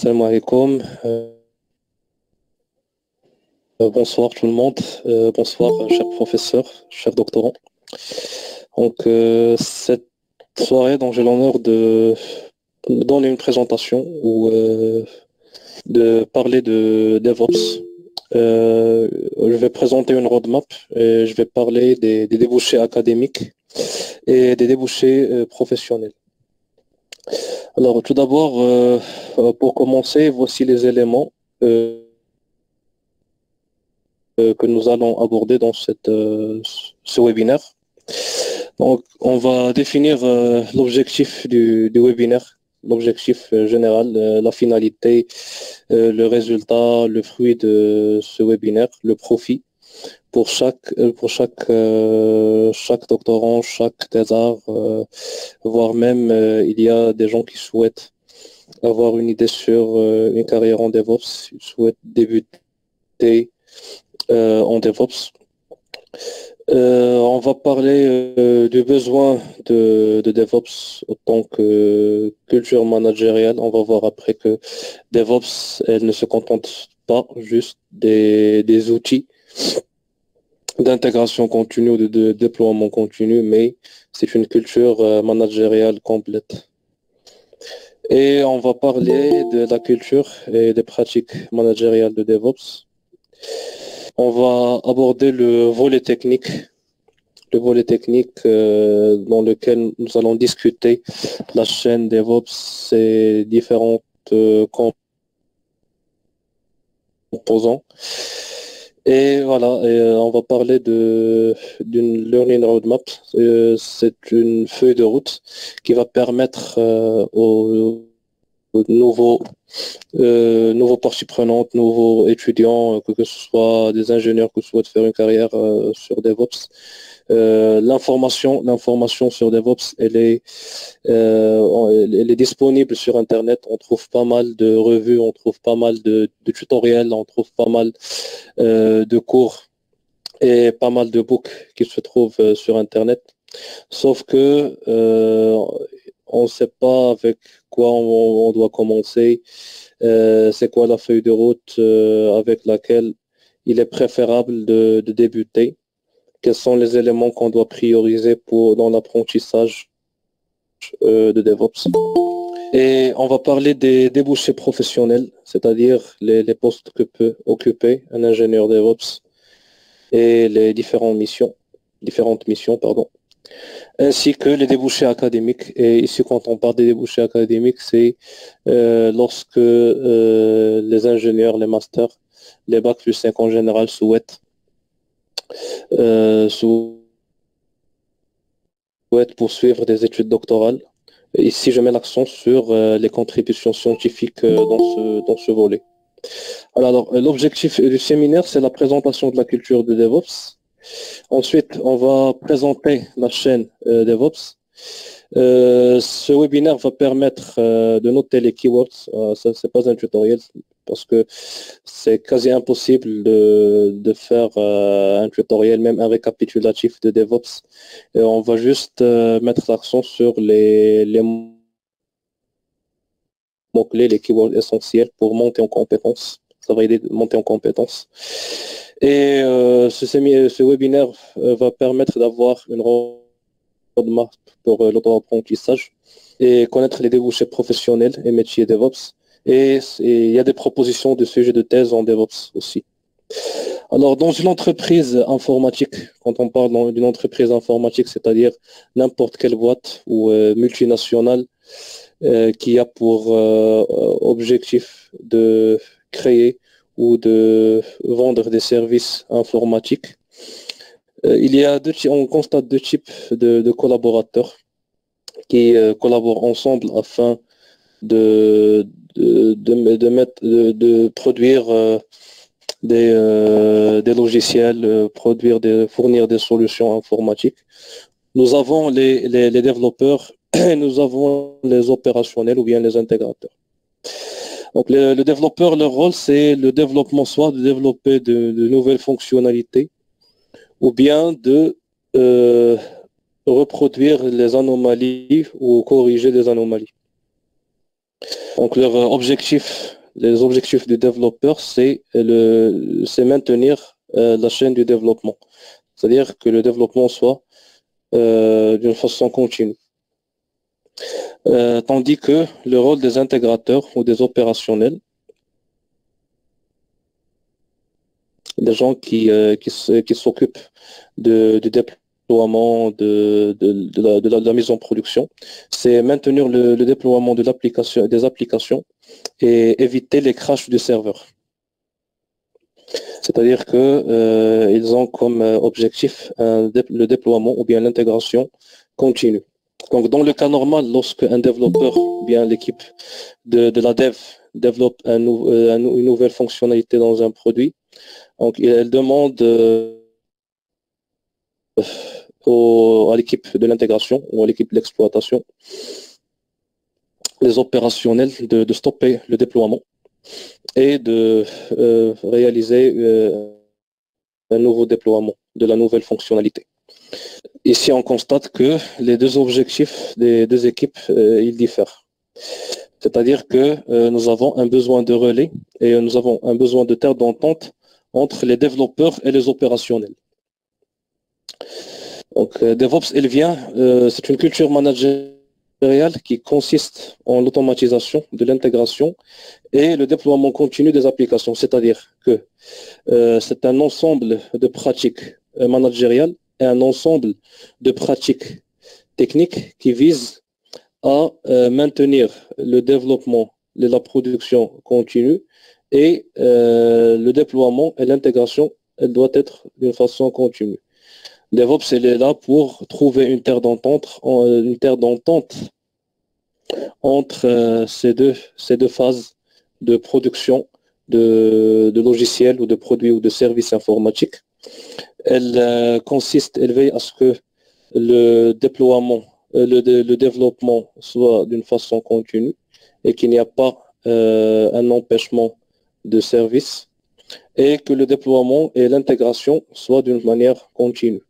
Salam alaikum. Bonsoir tout le monde. Bonsoir, cher professeur, cher doctorant. Cette soirée, donc, j'ai l'honneur de donner une présentation ou de parler de DevOps. Je vais présenter une roadmap et je vais parler des débouchés académiques et des débouchés professionnels. Alors, tout d'abord, pour commencer, voici les éléments que nous allons aborder dans ce webinaire. Donc, on va définir l'objectif du webinaire, l'objectif général, la finalité, le résultat, le fruit de ce webinaire, le profit pour chaque doctorant, chaque thésard, voire même il y a des gens qui souhaitent avoir une idée sur une carrière en DevOps, ils souhaitent débuter en DevOps. On va parler du besoin de DevOps autant que culture managériale. On va voir après que DevOps, elle ne se contente pas juste des outils d'intégration continue ou de déploiement continu, mais c'est une culture managériale complète. Et on va parler de la culture et des pratiques managériales de DevOps. On va aborder le volet technique dans lequel nous allons discuter la chaîne DevOps, ses différentes composants. Et voilà, on va parler d'une Learning Roadmap. C'est une feuille de route qui va permettre aux nouveaux parties prenantes, nouveaux étudiants, que ce soit des ingénieurs qui souhaitent faire une carrière sur DevOps. L'information sur DevOps, elle est disponible sur Internet. On trouve pas mal de revues, on trouve pas mal de tutoriels, on trouve pas mal de cours et pas mal de books qui se trouvent sur Internet. Sauf que on ne sait pas avec quoi on doit commencer, c'est quoi la feuille de route avec laquelle il est préférable de débuter, quels sont les éléments qu'on doit prioriser dans l'apprentissage de DevOps. Et on va parler des débouchés professionnels, c'est-à-dire les postes que peut occuper un ingénieur DevOps et les différentes missions, pardon, ainsi que les débouchés académiques. Et ici, quand on parle des débouchés académiques, c'est lorsque les ingénieurs, les masters, les bacs plus 5 en général souhaitent poursuivre des études doctorales. Ici, je mets l'accent sur les contributions scientifiques dans ce volet. Alors, l'objectif du séminaire, c'est la présentation de la culture de DevOps. Ensuite, on va présenter la chaîne DevOps. Ce webinaire va permettre de noter les keywords. Ça, c'est pas un tutoriel parce que c'est quasi impossible de faire un tutoriel, même un récapitulatif de DevOps. Et on va juste mettre l'accent sur les mots-clés, les keywords essentiels pour monter en compétences. Ça va aider à monter en compétences. Et ce webinaire va permettre d'avoir une roadmap pour l'auto-apprentissage et connaître les débouchés professionnels et métiers DevOps. Et il y a des propositions de sujets de thèse en DevOps aussi. Alors, dans une entreprise informatique, quand on parle d'une entreprise informatique, c'est-à-dire n'importe quelle boîte ou multinationale qui a pour objectif de créer ou de vendre des services informatiques, on constate deux types de collaborateurs qui collaborent ensemble afin de produire des logiciels, fournir des solutions informatiques. Nous avons les développeurs et nous avons les opérationnels ou bien les intégrateurs. Donc le développeur, leur rôle, c'est le développement, soit de développer de nouvelles fonctionnalités ou bien de reproduire les anomalies ou corriger des anomalies. Donc leur objectif, les objectifs du développeur, c'est maintenir la chaîne du développement. C'est-à-dire que le développement soit d'une façon continue. Tandis que le rôle des intégrateurs ou des opérationnels, des gens qui s'occupent du déploiement de la mise en production, c'est maintenir le déploiement des applications et éviter les crashs du serveur. C'est-à-dire que ils ont comme objectif le déploiement ou bien l'intégration continue. Donc, dans le cas normal, lorsque un développeur ou bien l'équipe de la dev développe une nouvelle fonctionnalité dans un produit, donc elle demande à l'équipe de l'intégration ou à l'équipe de l'exploitation, les opérationnels de stopper le déploiement et de réaliser un nouveau déploiement de la nouvelle fonctionnalité. Ici, on constate que les deux objectifs des deux équipes, ils diffèrent. C'est-à-dire que nous avons un besoin de relais et nous avons un besoin de terre d'entente entre les développeurs et les opérationnels. Donc, DevOps, c'est une culture managériale qui consiste en l'automatisation de l'intégration et le déploiement continu des applications. C'est-à-dire que c'est un ensemble de pratiques managériales et un ensemble de pratiques techniques qui visent à maintenir le développement de la production continue et le déploiement et l'intégration, elle doit être d'une façon continue. DevOps, elle est là pour trouver une terre d'entente entre ces deux phases de production de logiciels ou de produits ou de services informatiques. Elle veille à ce que le développement soit d'une façon continue et qu'il n'y a pas un empêchement de service et que le déploiement et l'intégration soient d'une manière continue.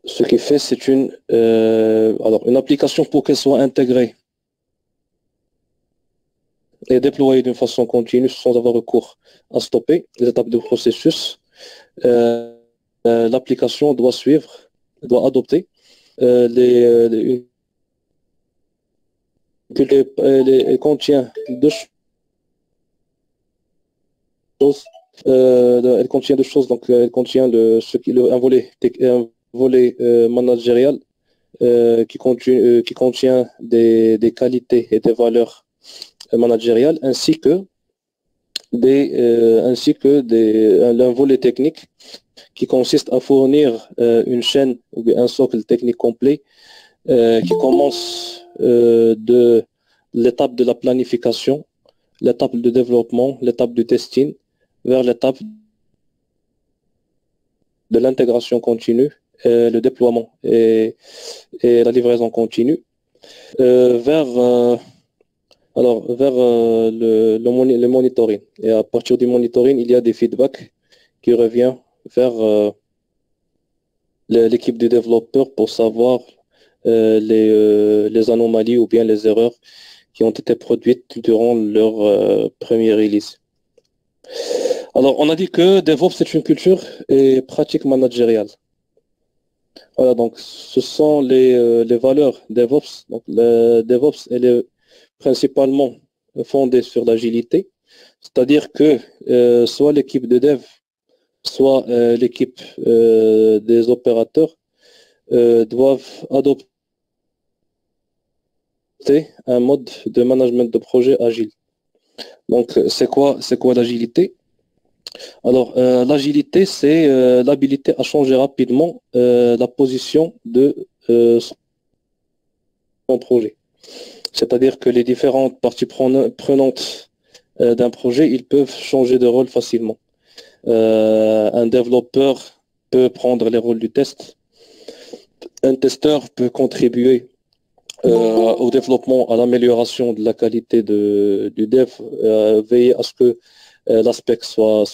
Ce qui fait, c'est une application pour qu'elle soit intégrée et déployée d'une façon continue sans avoir recours à stopper les étapes du processus. L'application doit adopter elle contient deux choses. Elle contient deux choses. Donc, elle contient un volet managérial qui contient des qualités et des valeurs managériales, ainsi que un volet technique qui consiste à fournir une chaîne ou un socle technique complet qui commence de l'étape de la planification, l'étape de développement, l'étape du testing, vers l'étape de l'intégration continue, le déploiement et la livraison continue, vers le monitoring. Et à partir du monitoring, il y a des feedbacks qui reviennent vers l'équipe du développeur pour savoir les anomalies ou bien les erreurs qui ont été produites durant leur premier release. Alors, on a dit que DevOps, c'est une culture et pratique managériale. Voilà, donc ce sont les valeurs DevOps. Donc, le DevOps, elle est principalement fondée sur l'agilité, c'est-à-dire que soit l'équipe de dev, soit l'équipe des opérateurs doivent adopter un mode de management de projet agile. Donc, c'est quoi l'agilité? Alors, l'agilité, c'est l'habilité à changer rapidement la position de son projet. C'est-à-dire que les différentes parties prenantes d'un projet, ils peuvent changer de rôle facilement. Un développeur peut prendre les rôles du test. Un testeur peut contribuer au développement, à l'amélioration de la qualité du dev, veiller à ce que l'aspect soit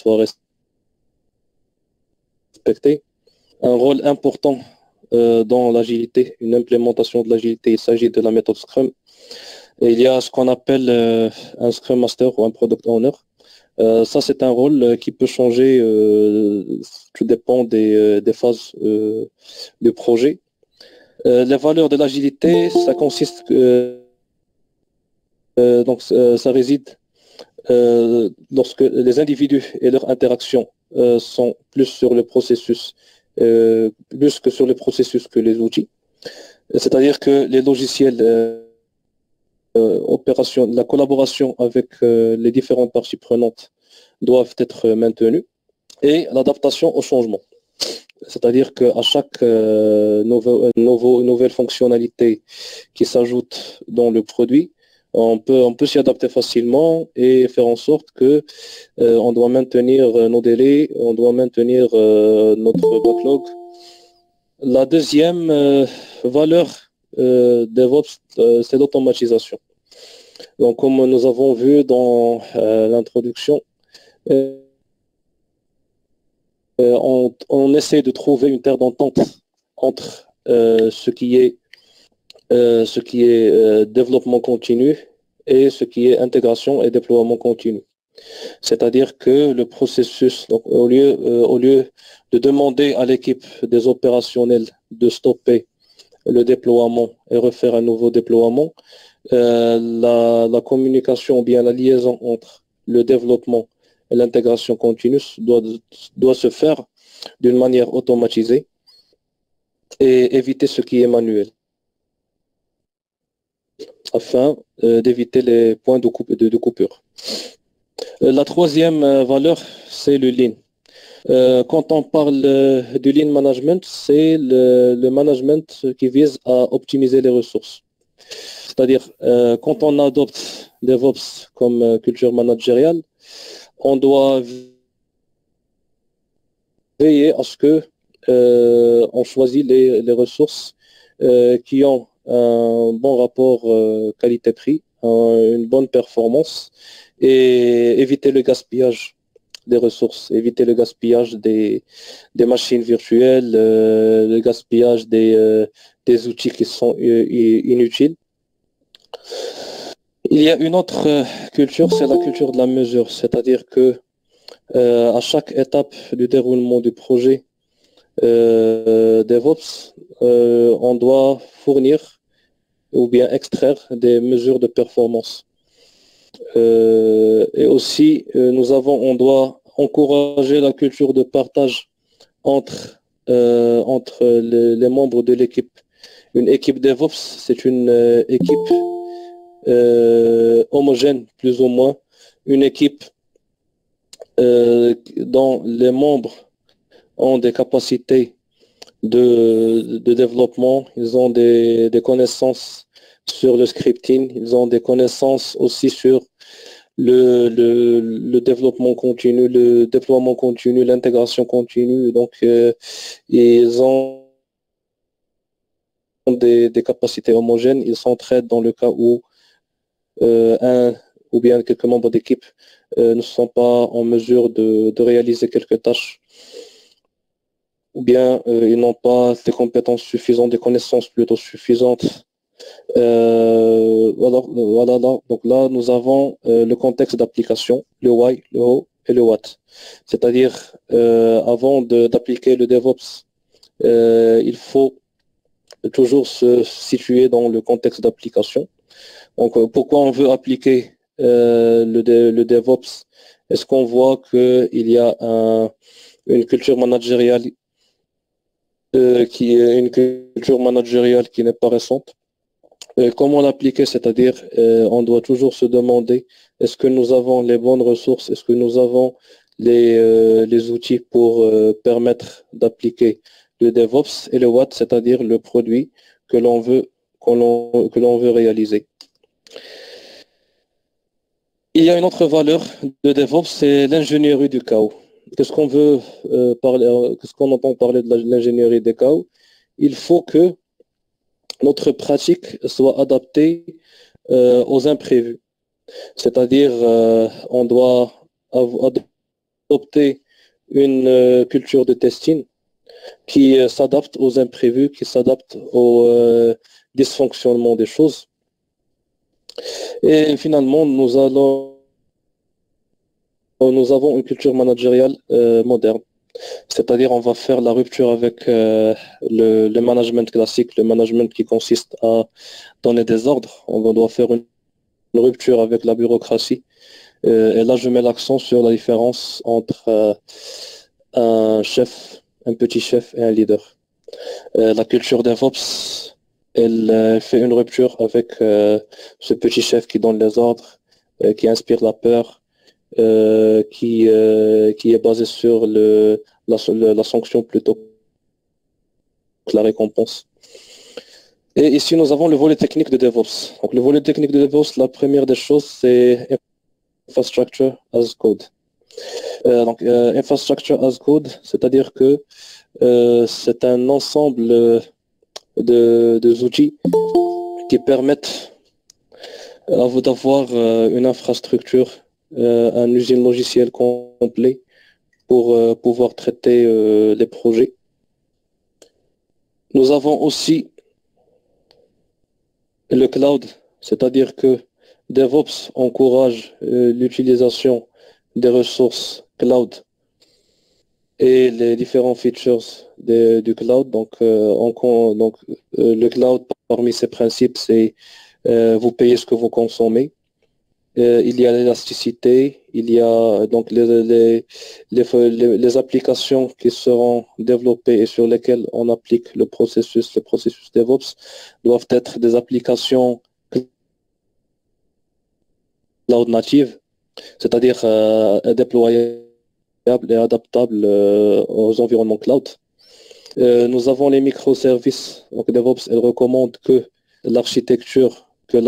respecté. Un rôle important dans l'agilité, une implémentation de l'agilité. Il s'agit de la méthode Scrum. Et il y a ce qu'on appelle un Scrum Master ou un Product Owner. Ça, c'est un rôle qui peut changer, tout dépend des phases du projet. Les valeurs de l'agilité, ça consiste, ça réside lorsque les individus et leurs interactions sont plus sur le processus, plus que sur le processus que les outils. C'est-à-dire que les logiciels, la collaboration avec les différentes parties prenantes doivent être maintenues et l'adaptation au changement. C'est-à-dire qu'à chaque nouvelle fonctionnalité qui s'ajoute dans le produit, on peut s'y adapter facilement et faire en sorte que on doit maintenir nos délais, on doit maintenir notre backlog. La deuxième valeur DevOps, c'est l'automatisation. Donc, comme nous avons vu dans l'introduction, on essaie de trouver une terre d'entente entre ce qui est développement continu et ce qui est intégration et déploiement continu. C'est-à-dire que le processus, donc, au lieu de demander à l'équipe des opérationnels de stopper le déploiement et refaire un nouveau déploiement, la communication ou bien la liaison entre le développement et l'intégration continue doit se faire d'une manière automatisée et éviter ce qui est manuel, afin d'éviter les points de coupure. La troisième valeur, c'est le Lean. Quand on parle du Lean Management, c'est le management qui vise à optimiser les ressources. C'est-à-dire, quand on adopte DevOps comme culture managériale, on doit veiller à ce que on choisit les ressources qui ont un bon rapport qualité-prix, une bonne performance et éviter le gaspillage des ressources, éviter le gaspillage des machines virtuelles, le gaspillage des outils qui sont inutiles. Il y a une autre culture, c'est la culture de la mesure, c'est-à-dire que à chaque étape du déroulement du projet DevOps, on doit fournir ou bien extraire des mesures de performance. Et aussi, on doit encourager la culture de partage entre les membres de l'équipe. Une équipe DevOps, c'est une équipe homogène, plus ou moins, une équipe dont les membres ont des capacités de développement, ils ont des connaissances sur le scripting, ils ont des connaissances aussi sur le développement continu, le déploiement continu, l'intégration continue. Donc, ils ont des capacités homogènes, ils s'entraident dans le cas où un ou bien quelques membres d'équipe ne sont pas en mesure de réaliser quelques tâches, ou bien ils n'ont pas des compétences suffisantes, des connaissances plutôt suffisantes. Voilà, donc là, nous avons le contexte d'application, le why, le how et le what. C'est-à-dire, avant d'appliquer le DevOps, il faut toujours se situer dans le contexte d'application. Donc, pourquoi on veut appliquer le DevOps? Est-ce qu'on voit qu'il y a une culture managériale qui est une culture managériale qui n'est pas récente? Comment l'appliquer? C'est-à-dire, on doit toujours se demander, est-ce que nous avons les bonnes ressources? Est-ce que nous avons les outils pour permettre d'appliquer le DevOps et le what, c'est-à-dire le produit que l'on veut réaliser. Il y a une autre valeur de DevOps, c'est l'ingénierie du chaos. Qu'est-ce qu'on veut qu'est-ce qu'on entend parler de l'ingénierie des chaos? Il faut que notre pratique soit adaptée aux imprévus. C'est-à-dire, on doit adopter une culture de testing qui s'adapte aux imprévus, qui s'adapte aux dysfonctionnements des choses. Et finalement, nous avons une culture managériale moderne. C'est-à-dire, on va faire la rupture avec le management classique, le management qui consiste à donner des ordres. On doit faire une rupture avec la bureaucratie. Et là, je mets l'accent sur la différence entre un chef, un petit chef et un leader. La culture DevOps, elle fait une rupture avec ce petit chef qui donne les ordres, qui inspire la peur, qui est basé sur la sanction plutôt que la récompense. Et ici, nous avons le volet technique de DevOps. Donc, le volet technique de DevOps, la première des choses, c'est Infrastructure as Code. Infrastructure as Code, c'est-à-dire que c'est un ensemble de outils qui permettent d'avoir une infrastructure, un usine logicielle complet pour pouvoir traiter les projets. Nous avons aussi le cloud, c'est-à-dire que DevOps encourage l'utilisation des ressources cloud et les différents features du cloud. Donc, le cloud, parmi ses principes, c'est vous payez ce que vous consommez. Il y a l'élasticité, il y a donc les applications qui seront développées et sur lesquelles on applique le processus DevOps doivent être des applications cloud native, c'est-à-dire déployables et adaptables aux environnements cloud. Nous avons les microservices. Donc DevOps, elle recommande que l'architecture que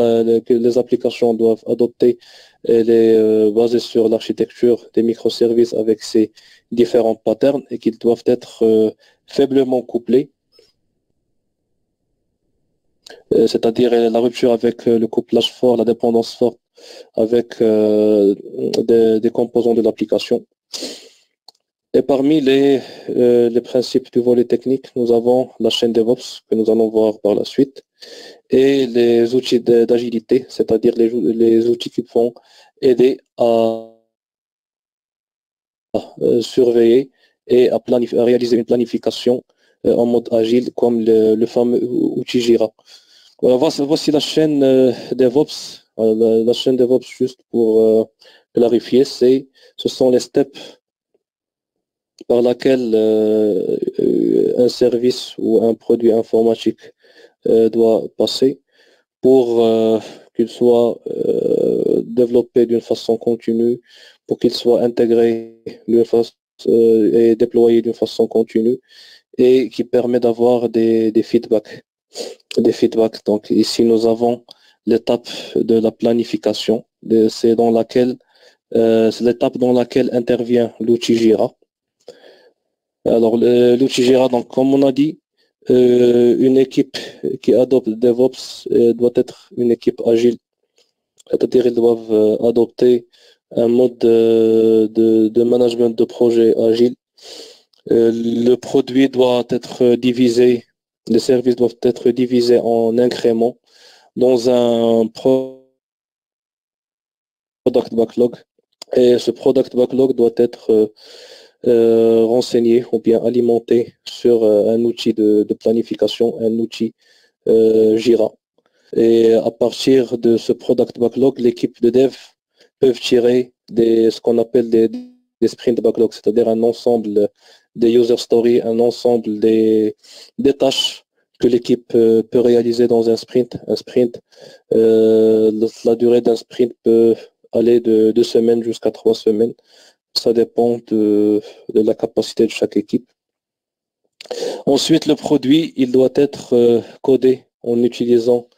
les applications doivent adopter, elle est basée sur l'architecture des microservices avec ses différents patterns et qu'ils doivent être faiblement couplés. C'est-à-dire la rupture avec le couplage fort, la dépendance forte avec des composants de l'application. Et parmi les principes du volet technique, nous avons la chaîne DevOps que nous allons voir par la suite et les outils d'agilité, c'est-à-dire les outils qui vont aider à surveiller et à réaliser une planification en mode agile comme le fameux outil Jira. Voici la chaîne DevOps. La chaîne DevOps, juste pour clarifier, ce sont les steps par laquelle un service ou un produit informatique doit passer pour qu'il soit développé d'une façon continue, pour qu'il soit intégré et déployé d'une façon continue et qui permet d'avoir des feedbacks. Donc ici, nous avons l'étape de la planification. C'est l'étape dans laquelle intervient l'outil Jira. Alors, l'outil Jira, donc, comme on a dit, une équipe qui adopte DevOps doit être une équipe agile. C'est-à-dire qu'ils doivent adopter un mode de management de projet agile. Le produit doit être divisé, les services doivent être divisés en incréments dans un product backlog. Et ce product backlog doit être renseigné ou bien alimenté sur un outil de planification, un outil Jira. Et à partir de ce product backlog, l'équipe de dev peuvent tirer ce qu'on appelle des sprint backlog, c'est-à-dire un ensemble des user stories, un ensemble des tâches que l'équipe peut réaliser dans un sprint. Un sprint, la durée d'un sprint peut aller de 2 semaines jusqu'à 3 semaines. Ça dépend de la capacité de chaque équipe. Ensuite, le produit, il doit être codé en utilisant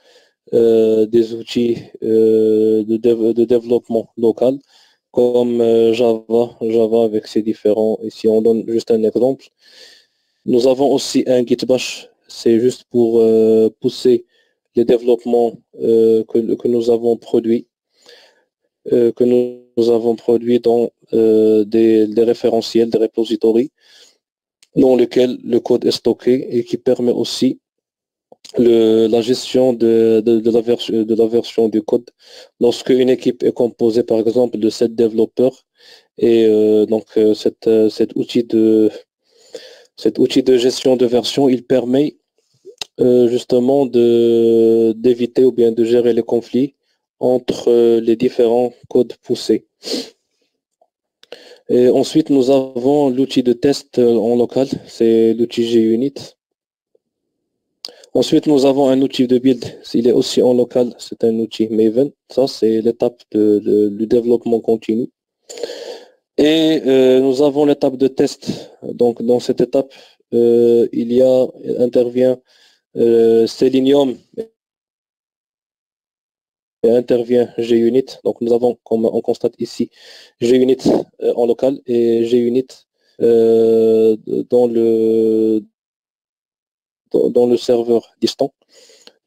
des outils de développement local comme Java avec ses différents, ici on donne juste un exemple. Nous avons aussi un Git Bash, c'est juste pour pousser les développements que nous avons produits, dans des référentiels, des repositories. dans lequel le code est stocké et qui permet aussi la gestion de la version du code. Lorsque une équipe est composée, par exemple, de 7 développeurs, et cet outil de gestion de version, il permet justement d'éviter ou bien de gérer les conflits entre les différents codes poussés. Et ensuite, nous avons l'outil de test en local, c'est l'outil JUnit. Ensuite, nous avons un outil de build, il est aussi en local, c'est un outil Maven. Ça, c'est l'étape du développement continu. Et nous avons l'étape de test. Donc, dans cette étape, intervient Selenium et intervient JUnit. Donc, nous avons, comme on constate ici, JUnit en local et JUnit dans le serveur distant.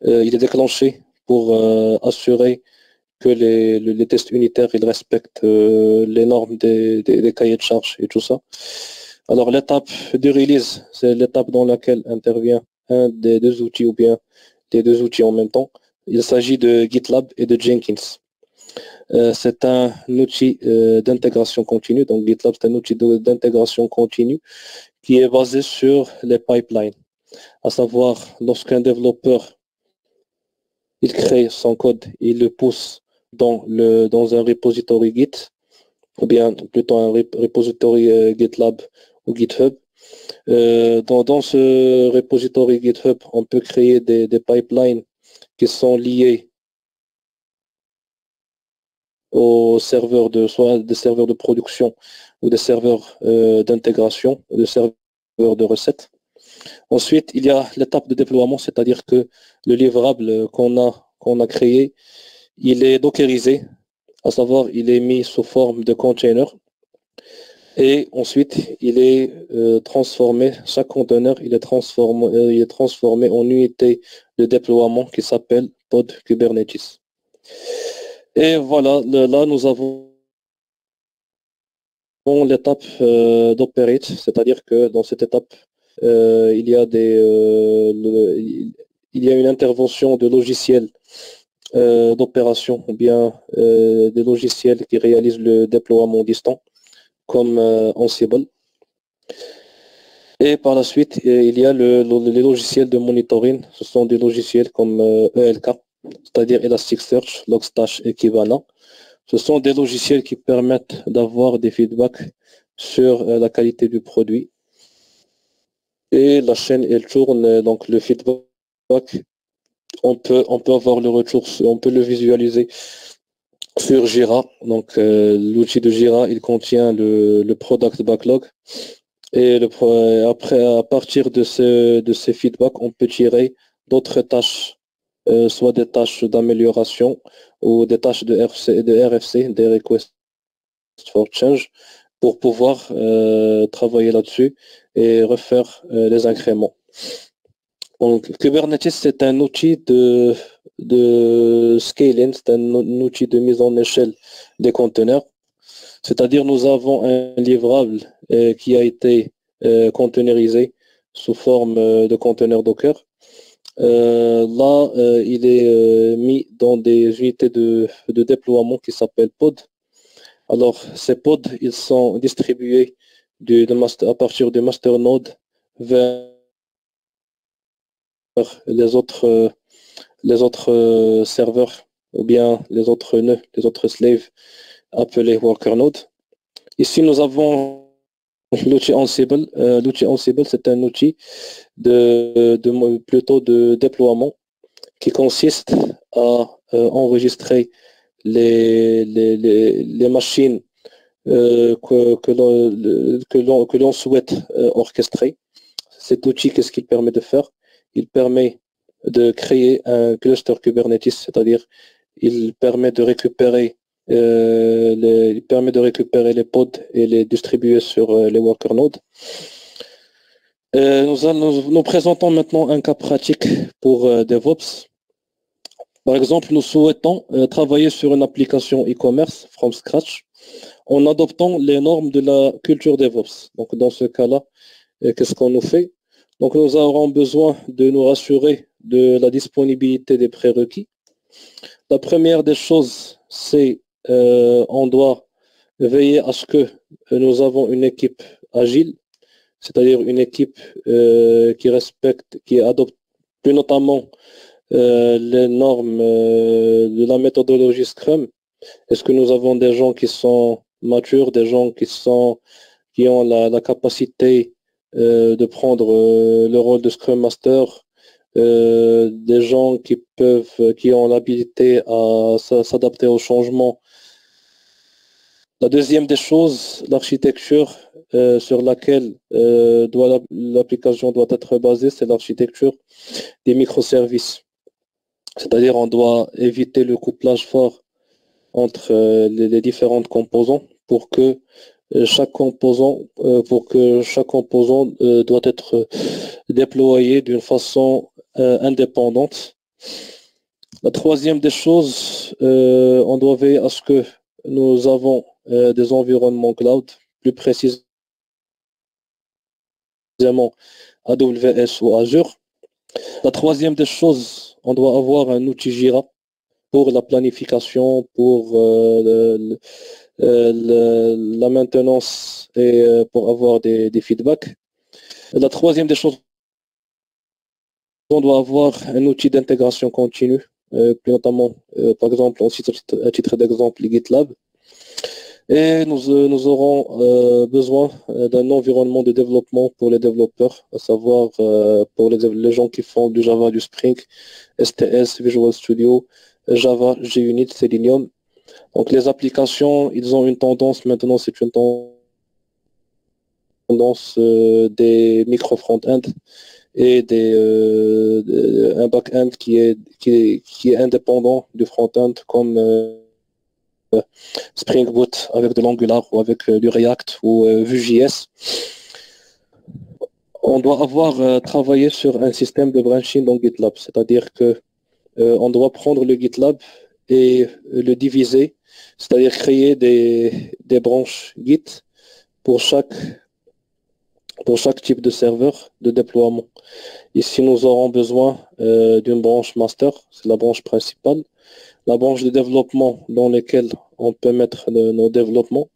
Il est déclenché pour assurer que les tests unitaires ils respectent les normes des cahiers de charge et tout ça. Alors l'étape de release, c'est l'étape dans laquelle intervient un des deux outils ou bien les deux outils en même temps. Il s'agit de GitLab et de Jenkins. C'est un outil d'intégration continue. Donc GitLab, c'est un outil d'intégration continue qui est basé sur les pipelines. À savoir, lorsqu'un développeur il crée son code, il le pousse dans un repository Git, ou bien plutôt un repository GitLab ou GitHub. Dans ce repository GitHub, on peut créer des pipelines qui sont liés aux serveurs soit des serveurs de production ou des serveurs d'intégration, des serveurs de recettes. Ensuite, il y a l'étape de déploiement, c'est-à-dire que le livrable qu'on a créé, il est dockerisé, à savoir il est mis sous forme de container et ensuite il est transformé, chaque conteneur il est transformé en unité de déploiement qui s'appelle pod Kubernetes. Et voilà, là nous avons l'étape d'operate, c'est-à-dire que dans cette étape, il y a une intervention de logiciels d'opération ou bien des logiciels qui réalisent le déploiement distant comme Ansible. Et par la suite, il y a les logiciels de monitoring. Ce sont des logiciels comme ELK, c'est-à-dire Elasticsearch, Logstash et Kibana. Ce sont des logiciels qui permettent d'avoir des feedbacks sur la qualité du produit. Et la chaîne, elle tourne, donc le feedback, on peut avoir le retour, on peut le visualiser sur Jira. Donc l'outil de Jira, il contient le product backlog. Et après, à partir de ces feedbacks, on peut tirer d'autres tâches, soit des tâches d'amélioration ou des tâches de RFC, des requests for change, pour pouvoir travailler là-dessus et refaire les incréments. Donc, Kubernetes, c'est un outil de scaling, c'est un outil de mise en échelle des conteneurs. C'est-à-dire, nous avons un livrable qui a été containerisé sous forme de conteneur Docker. Là, il est mis dans des unités de déploiement qui s'appellent pod. Alors, ces pods, ils sont distribués à partir du masternode vers les autres serveurs ou bien les autres nœuds, les autres slaves appelés worker nodes. Ici, nous avons l'outil Ansible. L'outil Ansible, c'est un outil plutôt de déploiement qui consiste à enregistrer les machines que l'on souhaite orchestrer. Cet outil, qu'est-ce qu'il permet de faire? Il permet de créer un cluster Kubernetes, c'est-à-dire il permet de récupérer les pods et les distribuer sur les worker nodes. Nous présentons maintenant un cas pratique pour DevOps. Par exemple, nous souhaitons travailler sur une application e-commerce from scratch en adoptant les normes de la culture DevOps. Donc, dans ce cas-là, qu'est-ce qu'on nous fait? Donc, nous aurons besoin de nous rassurer de la disponibilité des prérequis. La première des choses, c'est on doit veiller à ce que nous avons une équipe agile, c'est-à-dire une équipe qui respecte, qui adopte plus notamment les normes de la méthodologie Scrum. Est-ce que nous avons des gens qui sont matures, des gens qui ont la capacité de prendre le rôle de Scrum Master, des gens qui ont l'habilité à s'adapter au changement. La deuxième des choses, l'architecture sur laquelle l'application doit être basée, c'est l'architecture des microservices. C'est-à-dire on doit éviter le couplage fort entre les différentes composants pour que chaque composant doit être déployé d'une façon indépendante. La troisième des choses, on doit veiller à ce que nous avons des environnements cloud, plus précisément AWS ou Azure. La troisième des choses, on doit avoir un outil Jira pour la planification, pour la maintenance et pour avoir des feedbacks. La troisième des choses, on doit avoir un outil d'intégration continue, plus notamment, par exemple, à titre d'exemple, GitLab. Et nous aurons besoin d'un environnement de développement pour les développeurs, à savoir pour les gens qui font du Java, du Spring, STS, Visual Studio, Java, JUnit, Selenium. Donc les applications, ils ont une tendance, maintenant c'est une tendance des micro-front-end et un back-end qui est indépendant du front-end comme Spring Boot avec de l'Angular ou avec du React ou Vue.js. On doit avoir travaillé sur un système de branching dans GitLab, c'est-à-dire que on doit prendre le GitLab et le diviser, c'est-à-dire créer des branches Git pour chaque type de serveur de déploiement. Ici, nous aurons besoin d'une branche master, c'est la branche principale, la branche de développement dans laquelle on peut mettre nos développements,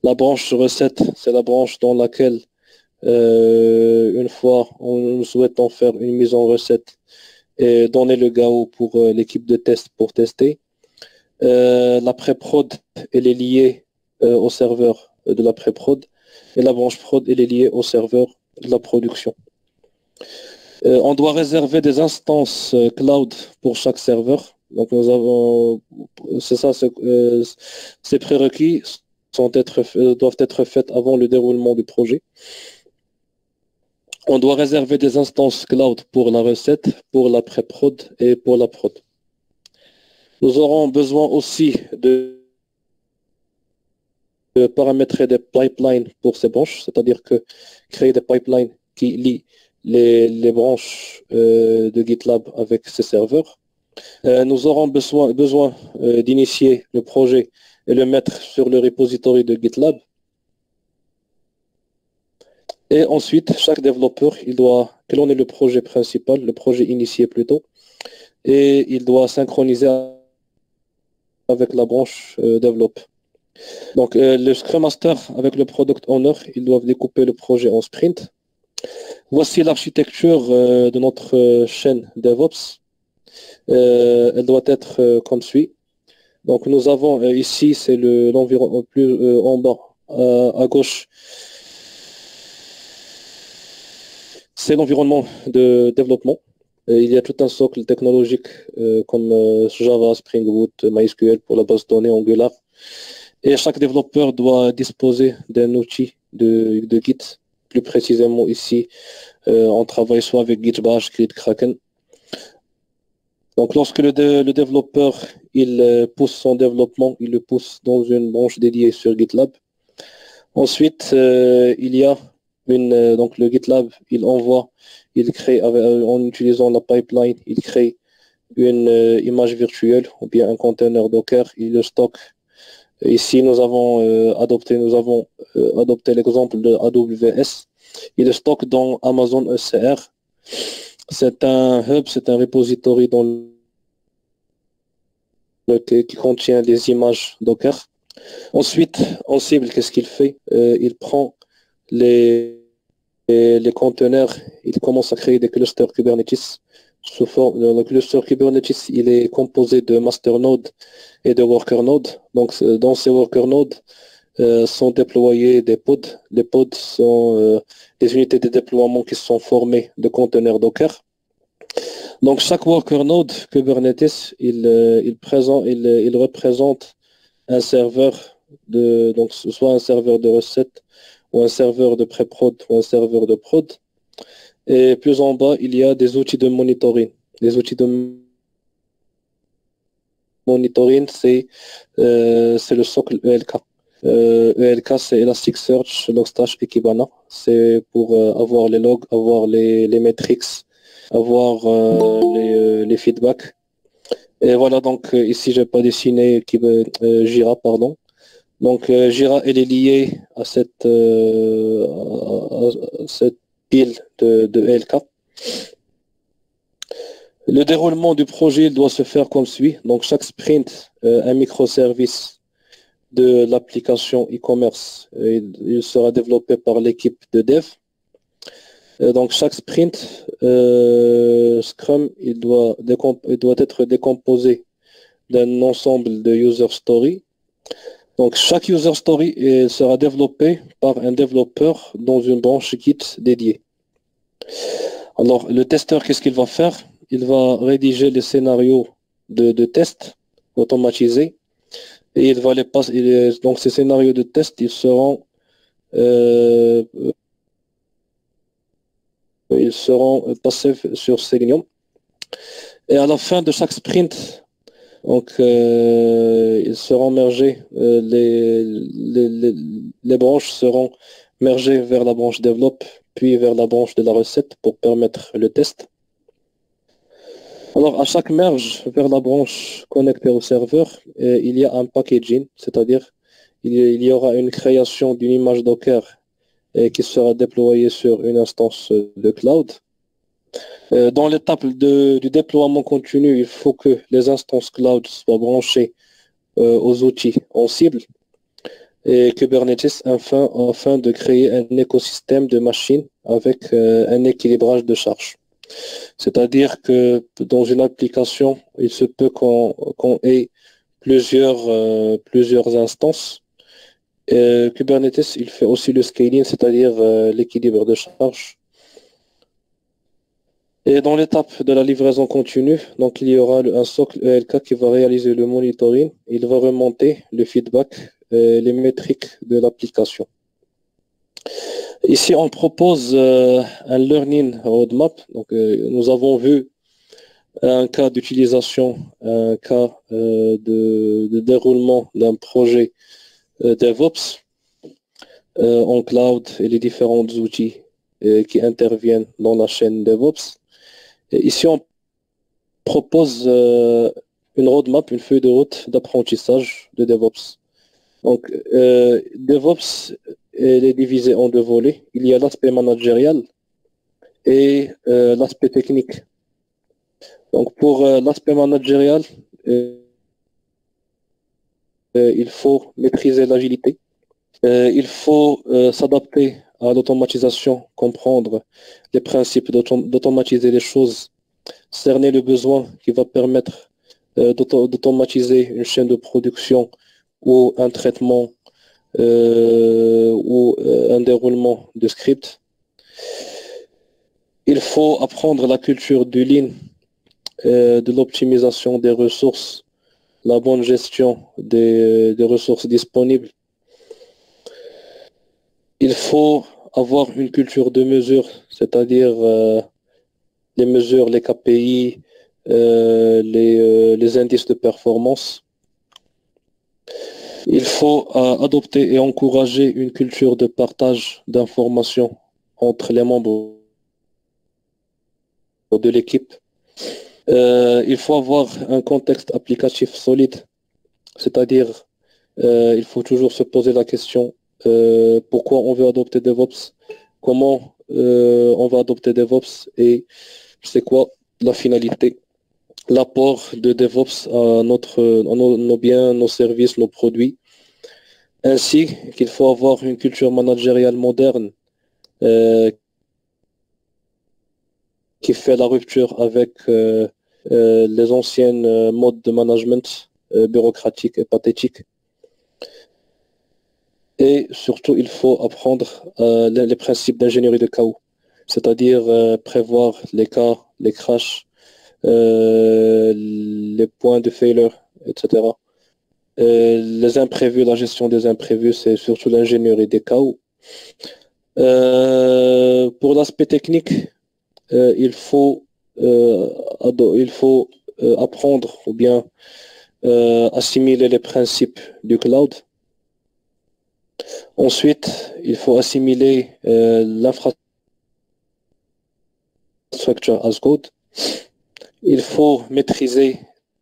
la branche recette, c'est la branche dans laquelle une fois on souhaite en faire une mise en recette et donner le GAO pour l'équipe de test pour tester. La pré-prod, elle est liée au serveur de la pré-prod et la branche prod, elle est liée au serveur de la production. On doit réserver des instances cloud pour chaque serveur. Donc nous avons, c'est ça, ces prérequis doivent être faits avant le déroulement du projet. On doit réserver des instances cloud pour la recette, pour la pré-prod et pour la prod. Nous aurons besoin aussi de paramétrer des pipelines pour ces branches, c'est-à-dire que créer des pipelines qui lient les branches de GitLab avec ces serveurs. Nous aurons besoin d'initier le projet et le mettre sur le repository de GitLab. Et ensuite, chaque développeur, il doit cloner le projet principal, le projet initié plutôt, et il doit synchroniser avec la branche développe. Donc, le Scrum Master avec le Product Owner, ils doivent découper le projet en sprint. Voici l'architecture de notre chaîne DevOps. Elle doit être comme suit. Donc, nous avons ici, c'est l'environnement plus en bas, à gauche. C'est l'environnement de développement. Il y a tout un socle technologique comme Java, Spring Boot, MySQL pour la base de données, Angular. Et chaque développeur doit disposer d'un outil de Git. Plus précisément ici, on travaille soit avec Git Bash, Git Kraken. Donc lorsque le développeur il pousse son développement, il le pousse dans une branche dédiée sur GitLab. Ensuite, il y a donc le GitLab, il crée en utilisant la pipeline, il crée une image virtuelle ou bien un container Docker, il le stocke. Ici, nous avons adopté l'exemple de AWS. il est stocké dans Amazon ECR. C'est un hub, c'est un repository qui contient des images Docker. Ensuite, Ansible, qu'est-ce qu'il fait? Il prend les conteneurs, il commence à créer des clusters Kubernetes. Le cluster Kubernetes, il est composé de master node et de worker node. Donc, dans ces worker nodes sont déployés des pods. Les pods sont des unités de déploiement qui sont formées de conteneurs Docker. Donc, chaque worker node Kubernetes, il représente un serveur donc soit un serveur de recette ou un serveur de pré-prod ou un serveur de prod. Et plus en bas, il y a des outils de monitoring. Les outils de monitoring, c'est le socle ELK. ELK, c'est Elasticsearch, Logstash et Kibana. C'est pour avoir les logs, avoir les metrics, avoir les feedbacks. Et voilà, donc ici, je n'ai pas dessiné Jira, pardon. Donc Jira, elle est liée à cette pile de ELK. Le déroulement du projet doit se faire comme suit. Donc chaque sprint, un microservice de l'application e-commerce, il sera développé par l'équipe de dev. Donc chaque sprint, Scrum, il doit être décomposé d'un ensemble de user stories. Donc chaque user story sera développé par un développeur dans une branche Git dédiée. Alors le testeur, qu'est-ce qu'il va faire? Il va rédiger les scénarios de test automatisés et il va les passer. Donc ces scénarios de test, ils seront passés sur Selenium. Et à la fin de chaque sprint, donc ils seront mergés, les branches seront mergées vers la branche développe, puis vers la branche de la recette pour permettre le test. Alors à chaque merge vers la branche connectée au serveur, il y a un packaging, c'est-à-dire il y aura une création d'une image Docker qui sera déployée sur une instance de cloud. Dans l'étape du déploiement continu, il faut que les instances cloud soient branchées aux outils Ansible et Kubernetes afin de créer un écosystème de machines avec un équilibrage de charge. C'est-à-dire que dans une application, il se peut qu'on ait plusieurs instances. Kubernetes, il fait aussi le scaling, c'est-à-dire l'équilibre de charge. Et dans l'étape de la livraison continue, donc il y aura un socle ELK qui va réaliser le monitoring. Il va remonter le feedback et les métriques de l'application. Ici, on propose un learning roadmap. Donc, nous avons vu un cas d'utilisation, un cas de déroulement d'un projet DevOps en cloud et les différents outils qui interviennent dans la chaîne DevOps. Et ici, on propose une roadmap, une feuille de route d'apprentissage de DevOps. Donc, DevOps, elle est divisée en deux volets. Il y a l'aspect managérial et l'aspect technique. Donc, pour l'aspect managérial, il faut maîtriser l'agilité. Il faut s'adapter à l'automatisation, comprendre les principes d'automatiser les choses, cerner le besoin qui va permettre d'automatiser une chaîne de production ou un traitement ou un déroulement de script. Il faut apprendre la culture du Lean, de l'optimisation des ressources, la bonne gestion des ressources disponibles. Il faut avoir une culture de mesure, c'est-à-dire les mesures, les KPI, les indices de performance. Il faut adopter et encourager une culture de partage d'informations entre les membres de l'équipe. Il faut avoir un contexte applicatif solide, c'est-à-dire il faut toujours se poser la question pourquoi on veut adopter DevOps, comment on va adopter DevOps et c'est quoi la finalité, l'apport de DevOps à nos biens, nos services, nos produits, ainsi qu'il faut avoir une culture managériale moderne euh, qui fait la rupture avec les anciennes modes de management bureaucratiques et pathétiques. Et surtout, il faut apprendre les principes d'ingénierie de chaos, c'est-à-dire prévoir les cas, les crashs, les points de failure, etc. Les imprévus, la gestion des imprévus, c'est surtout l'ingénierie des chaos. Pour l'aspect technique, il faut, apprendre ou bien assimiler les principes du cloud. Ensuite, il faut assimiler l'infrastructure as code. Il faut maîtriser,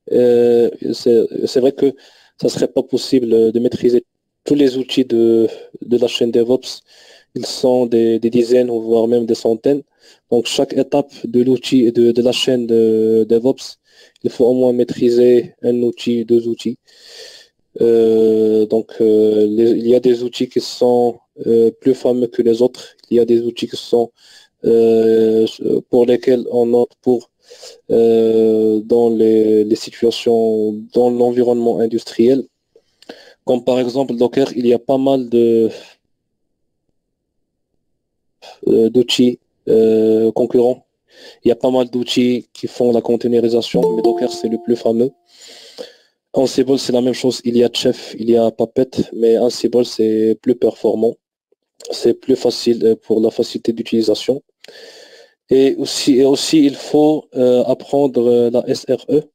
c'est vrai que ça ne serait pas possible de maîtriser tous les outils de la chaîne DevOps. Ils sont des dizaines, voire même des centaines. Donc, chaque étape de l'outil et de la chaîne de DevOps, il faut au moins maîtriser un outil, deux outils. Il y a des outils qui sont plus fameux que les autres. Il y a des outils qui sont pour lesquels on opte pour dans les situations, dans l'environnement industriel. Comme par exemple Docker, il y a pas mal d'outils concurrents. Il y a pas mal d'outils qui font la containerisation, mais Docker, c'est le plus fameux. Ansible, c'est la même chose. Il y a Chef, il y a Puppet, mais Ansible, c'est plus performant. C'est plus facile pour la facilité d'utilisation. Et aussi, il faut apprendre la SRE.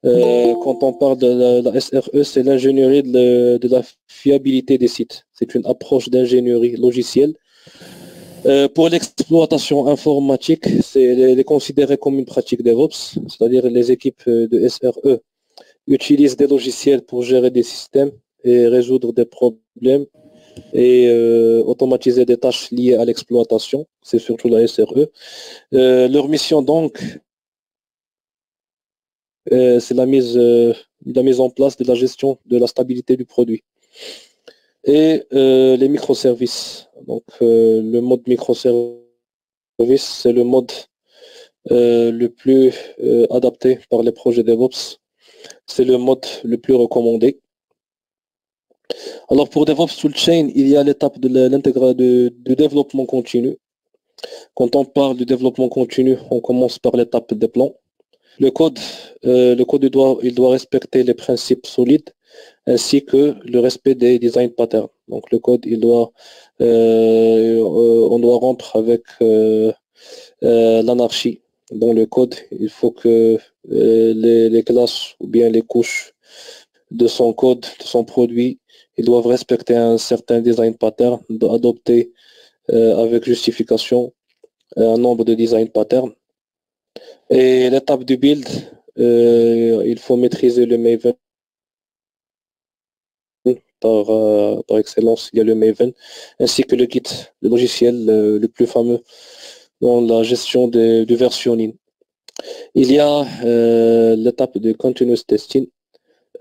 Quand on parle de la SRE, c'est l'ingénierie de la fiabilité des sites. C'est une approche d'ingénierie logicielle. Pour l'exploitation informatique, c'est considéré comme une pratique DevOps, c'est-à-dire les équipes de SRE utilisent des logiciels pour gérer des systèmes et résoudre des problèmes et automatiser des tâches liées à l'exploitation. C'est surtout la SRE. Leur mission donc, c'est la mise en place de la gestion de la stabilité du produit. Et les microservices. Donc le mode microservice, c'est le mode le plus adapté par les projets DevOps. C'est le mode le plus recommandé. Alors pour DevOps Toolchain, il y a l'étape du développement continu. Quand on parle du développement continu, on commence par l'étape des plans. Le code il doit respecter les principes solides ainsi que le respect des design patterns. Donc le code, on doit rompre avec l'anarchie. Dans le code, il faut que les classes ou bien les couches de son code, de son produit, ils doivent respecter un certain design pattern, adopter avec justification un nombre de design patterns. Et l'étape du build, il faut maîtriser le Maven. Par excellence, il y a le Maven, ainsi que le Git, le logiciel le plus fameux dans la gestion du versionning. Il y a l'étape de continuous testing.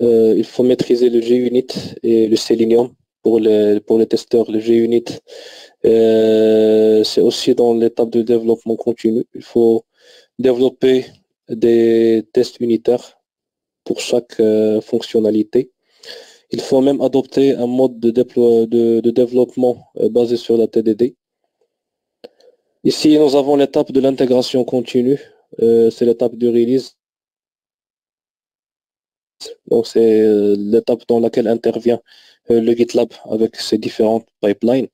Il faut maîtriser le JUnit et le Selenium pour les testeurs. Le JUnit, c'est aussi dans l'étape de développement continu. Il faut développer des tests unitaires pour chaque fonctionnalité. Il faut même adopter un mode de développement basé sur la TDD. Ici, nous avons l'étape de l'intégration continue. C'est l'étape de release. Donc, c'est l'étape dans laquelle intervient le GitLab avec ses différentes pipelines.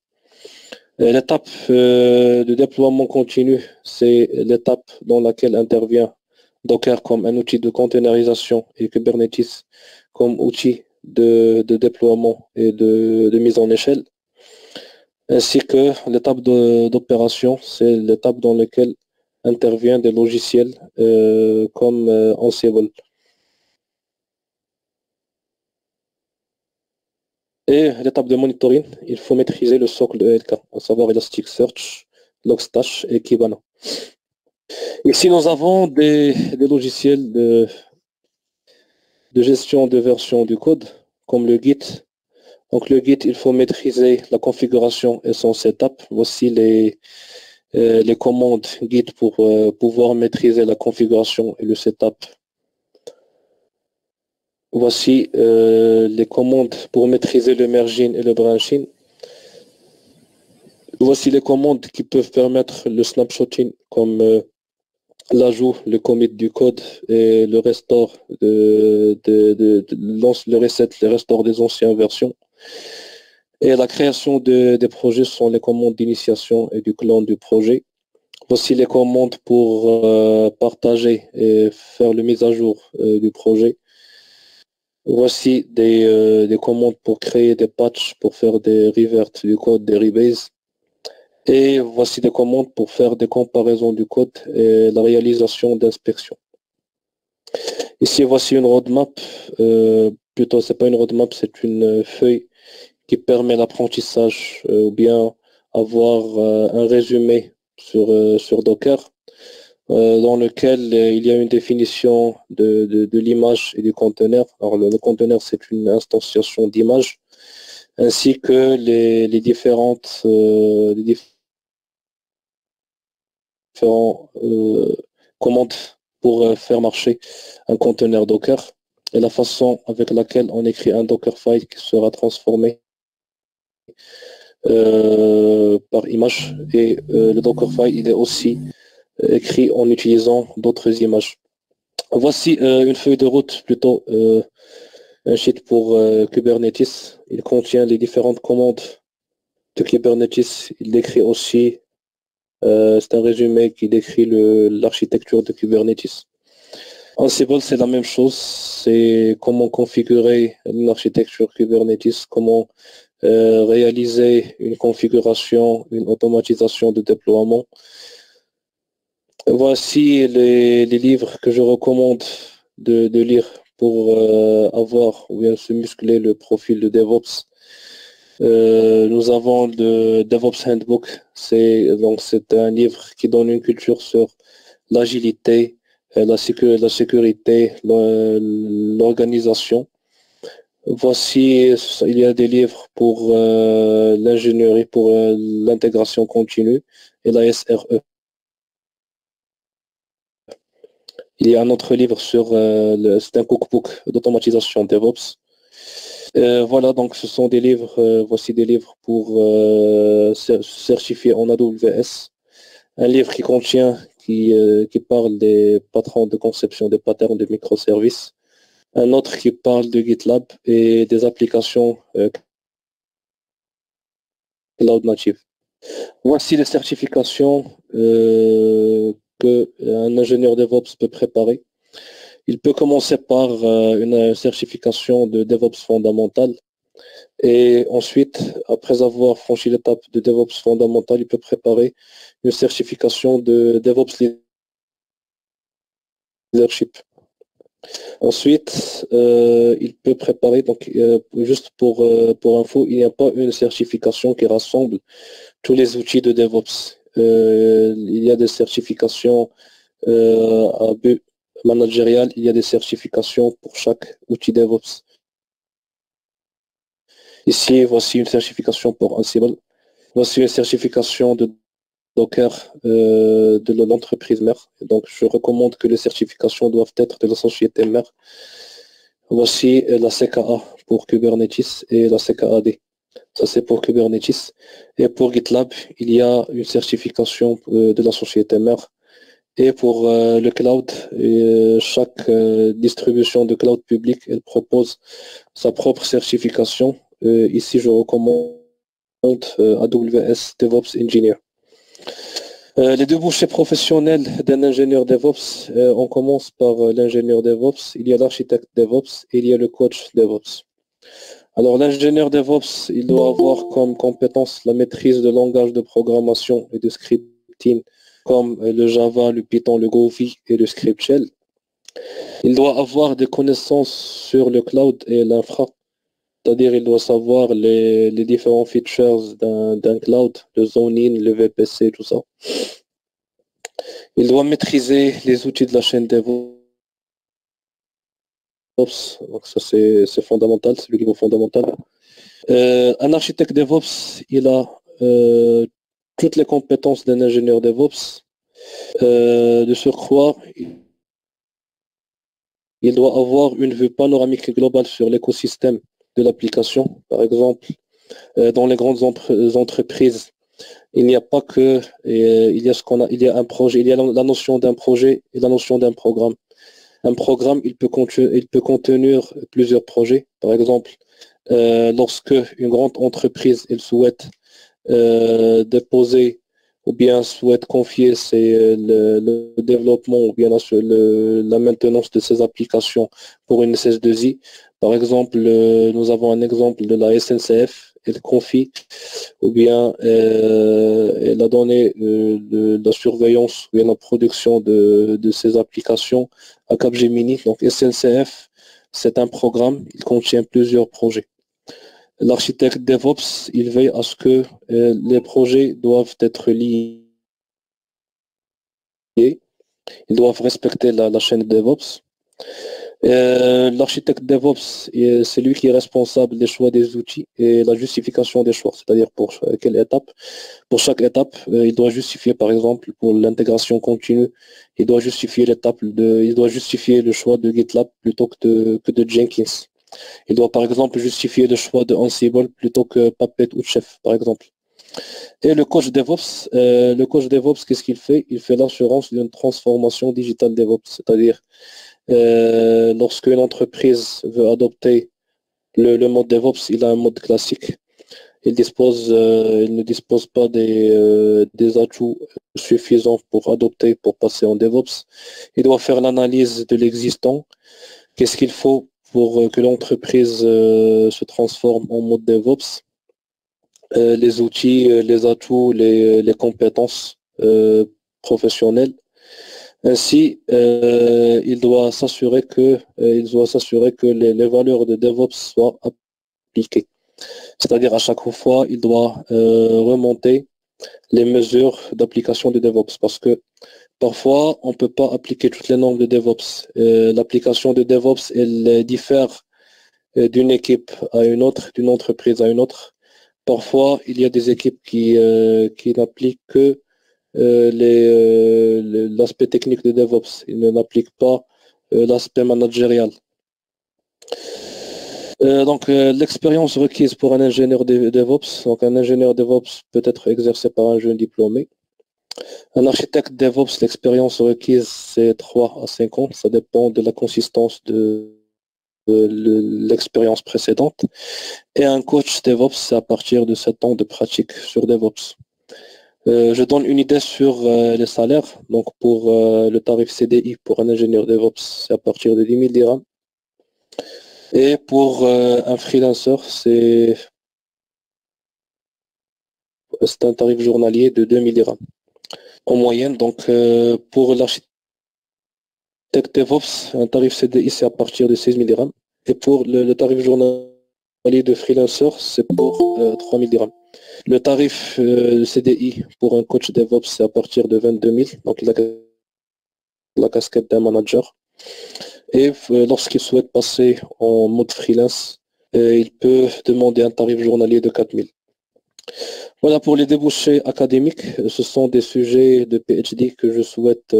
L'étape de déploiement continu, c'est l'étape dans laquelle intervient Docker comme un outil de containerisation et Kubernetes comme outil de déploiement et de mise en échelle, ainsi que l'étape d'opération, c'est l'étape dans laquelle intervient des logiciels comme Ansible. Et l'étape de monitoring, il faut maîtriser le socle de ELK, à savoir Elasticsearch, Logstash et Kibana. Ici, nous avons des logiciels de gestion de version du code, comme le Git. Donc le Git, il faut maîtriser la configuration et son setup. Voici les commandes Git pour pouvoir maîtriser la configuration et le setup. Voici les commandes pour maîtriser le merging et le branching. Voici les commandes qui peuvent permettre le snapshotting, comme l'ajout, le commit du code et le restore le reset, le restore des anciennes versions. Et la création des projets sont les commandes d'initiation et du clone du projet. Voici les commandes pour partager et faire le mise à jour du projet. Voici des commandes pour créer des patchs, pour faire des revert du code, des rebase. Et voici des commandes pour faire des comparaisons du code et la réalisation d'inspection. Ici, voici une roadmap. Plutôt, c'est pas une roadmap, c'est une feuille qui permet l'apprentissage ou bien avoir un résumé sur Docker dans lequel il y a une définition de l'image et du conteneur. Alors, le conteneur, c'est une instantiation d'image ainsi que les différentes commandes pour faire marcher un conteneur Docker et la façon avec laquelle on écrit un Dockerfile qui sera transformé par image. Et le Dockerfile, il est aussi écrit en utilisant d'autres images. Voici une feuille de route, plutôt un sheet pour Kubernetes. Il contient les différentes commandes de Kubernetes. Il décrit aussi c'est un résumé qui décrit l'architecture de Kubernetes. Ansible, c'est la même chose. C'est comment configurer une architecture Kubernetes, comment réaliser une configuration, une automatisation de déploiement. Voici les livres que je recommande de lire pour avoir ou bien se muscler le profil de DevOps. Nous avons le DevOps Handbook, c'est un livre qui donne une culture sur l'agilité, la sécurité, l'organisation. Voici, il y a des livres pour l'ingénierie, pour l'intégration continue et la SRE. Il y a un autre livre c'est un cookbook d'automatisation DevOps. Voilà, donc ce sont des livres, voici des livres pour certifier en AWS. Un livre qui parle des patrons de conception des patterns de microservices. Un autre qui parle de GitLab et des applications cloud native. Voici les certifications qu'un ingénieur DevOps peut préparer. Il peut commencer par une certification de DevOps fondamentale et ensuite, après avoir franchi l'étape de DevOps fondamental, il peut préparer une certification de DevOps Leadership. Ensuite, il peut préparer, donc juste pour info, il n'y a pas une certification qui rassemble tous les outils de DevOps. Il y a des certifications à but managérial, il y a des certifications pour chaque outil DevOps. Ici, voici une certification pour Ansible. Voici une certification de Docker de l'entreprise mère. Donc, je recommande que les certifications doivent être de la société mère. Voici la CKA pour Kubernetes et la CKAD. Ça, c'est pour Kubernetes. Et pour GitLab, il y a une certification de la société mère. Et pour le cloud, chaque distribution de cloud public, elle propose sa propre certification. Ici, je recommande AWS DevOps Engineer. Les débouchés professionnels d'un ingénieur DevOps, on commence par l'ingénieur DevOps, il y a l'architecte DevOps et il y a le coach DevOps. Alors l'ingénieur DevOps, il doit avoir comme compétence la maîtrise de langage de programmation et de scripting comme le Java, le Python, le Groovy et le Script Shell. Il doit avoir des connaissances sur le cloud et l'infra. C'est-à-dire, il doit savoir les différents features d'un cloud, le zoning, le VPC, tout ça. Il doit maîtriser les outils de la chaîne DevOps. Donc ça, c'est fondamental, c'est le niveau fondamental. Un architecte DevOps, il a toutes les compétences d'un ingénieur DevOps. De surcroît, il doit avoir une vue panoramique globale sur l'écosystème de l'application. Par exemple, dans les grandes entreprises, il n'y a pas que, il y a ce qu'on a, il y a un projet, il y a la notion d'un projet et la notion d'un programme. Un programme, il peut contenir plusieurs projets. Par exemple, lorsque une grande entreprise, elle souhaite déposer ou bien souhaite confier le développement ou bien la maintenance de ces applications pour une SS2I. Par exemple, nous avons un exemple de la SNCF, elle confie ou bien elle a donné de la surveillance ou bien la production de ces applications à Capgemini. Donc SNCF, c'est un programme, il contient plusieurs projets. L'architecte DevOps, il veille à ce que les projets doivent être liés, ils doivent respecter la chaîne DevOps. L'architecte DevOps, c'est lui qui est responsable des choix des outils et la justification des choix, c'est-à-dire pour quelle étape. Pour chaque étape, il doit justifier, par exemple, pour l'intégration continue, il doit justifier il doit justifier le choix de GitLab plutôt que de Jenkins. Il doit par exemple justifier le choix de Ansible plutôt que Puppet ou Chef, par exemple. Et le coach DevOps, qu'est-ce qu'il fait? Il fait l'assurance d'une transformation digitale DevOps, c'est-à-dire lorsque une entreprise veut adopter le mode DevOps, il a un mode classique. Il ne dispose pas des atouts suffisants pour passer en DevOps. Il doit faire l'analyse de l'existant. Qu'est-ce qu'il faut pour que l'entreprise se transforme en mode DevOps, les outils, les atouts, les compétences professionnelles. Ainsi, il doit s'assurer que les valeurs de DevOps soient appliquées. C'est-à-dire à chaque fois, il doit remonter les mesures d'application de DevOps parce que parfois, on ne peut pas appliquer toutes les normes de DevOps. L'application de DevOps, elle diffère d'une équipe à une autre, d'une entreprise à une autre. Parfois, il y a des équipes qui n'appliquent que l'aspect technique de DevOps. Ils n'appliquent pas l'aspect managérial. L'expérience requise pour un ingénieur DevOps, donc un ingénieur DevOps peut être exercé par un jeune diplômé. Un architecte DevOps, l'expérience requise, c'est 3 à 5 ans. Ça dépend de la consistance de l'expérience précédente. Et un coach DevOps, c'est à partir de 7 ans de pratique sur DevOps. Je donne une idée sur les salaires. Donc pour le tarif CDI pour un ingénieur DevOps, c'est à partir de 10 000 dirhams. Et pour un freelancer, c'est un tarif journalier de 2 000 dirhams en moyenne. Donc pour l'architecte DevOps, un tarif CDI, c'est à partir de 16 000 dirhams. Et pour le tarif journalier de freelancer, c'est pour 3 000 dirhams. Le tarif CDI pour un coach DevOps, c'est à partir de 22 000. Donc la casquette d'un manager. Et lorsqu'il souhaite passer en mode freelance, il peut demander un tarif journalier de 4 000. Voilà pour les débouchés académiques. Ce sont des sujets de PhD que je souhaite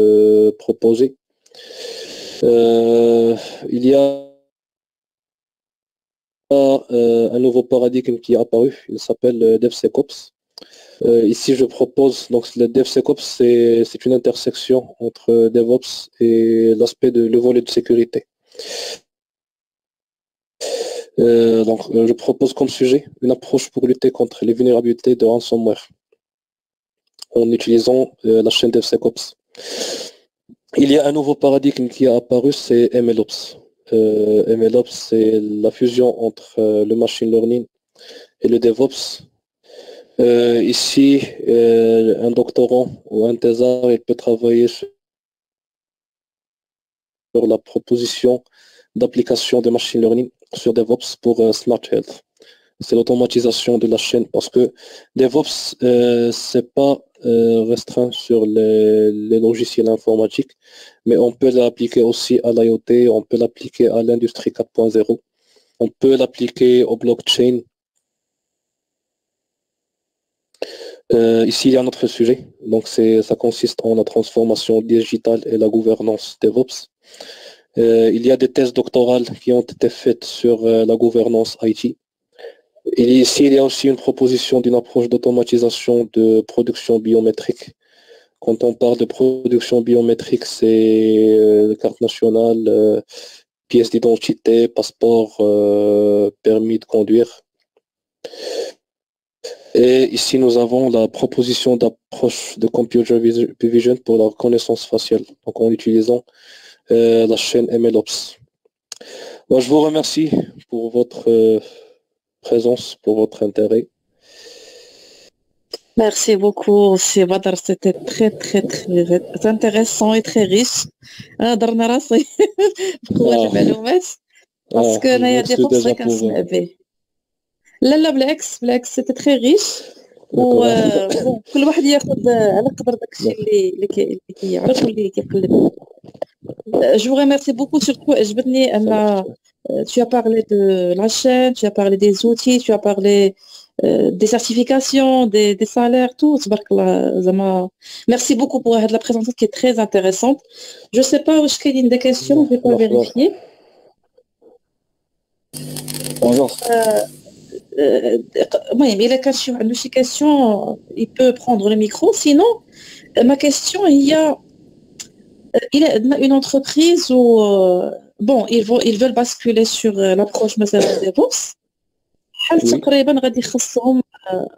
proposer. Il y a un nouveau paradigme qui est apparu. Il s'appelle DevSecOps. Ici, je propose, donc le DevSecOps, c'est une intersection entre DevOps et le volet de sécurité. Je propose comme sujet une approche pour lutter contre les vulnérabilités de ransomware en utilisant la chaîne DevSecOps. Il y a un nouveau paradigme qui a apparu, c'est MLOps. MLOps, c'est la fusion entre le machine learning et le DevOps. Ici, un doctorant ou un thésard, il peut travailler sur la proposition d'application de machine learning sur DevOps pour Smart Health. C'est l'automatisation de la chaîne parce que DevOps, c'est pas restreint sur les logiciels informatiques, mais on peut l'appliquer aussi à l'IoT, on peut l'appliquer à l'industrie 4.0, on peut l'appliquer au blockchain. Ici, il y a un autre sujet. Donc, ça consiste en la transformation digitale et la gouvernance DevOps. Il y a des thèses doctorales qui ont été faites sur la gouvernance IT. Et ici, il y a aussi une proposition d'une approche d'automatisation de production biométrique. Quand on parle de production biométrique, c'est carte nationale, pièce d'identité, passeport, permis de conduire. Et ici, nous avons la proposition d'approche de computer vision pour la reconnaissance faciale, donc en utilisant la chaîne MLOps. Moi, je vous remercie pour votre présence, pour votre intérêt. Merci beaucoup, c'est Badr, c'était très très très intéressant et très riche. درنا راسي بقوة المعلومات باسكو انايا دي فوكس غير كنسمع به. لا بالعكس سيتي تري ريش و كل واحد ياخذ على قدر داكشي اللي كيعرف واللي كيقلب. Je vous remercie beaucoup, surtout عجبتني ان tu as parlé de la chaîne, tu as parlé des outils, tu as parlé des certifications, des salaires, tout. Merci beaucoup pour la présentation qui est très intéressante. Je ne sais pas où il y a des questions, je ne vais pas vérifier. Bonjour. Il a des questions, il peut prendre le micro. Sinon, ma question, il y a une entreprise où ils veulent basculer sur l'approche DevOps. تقريبا غادي يخصهم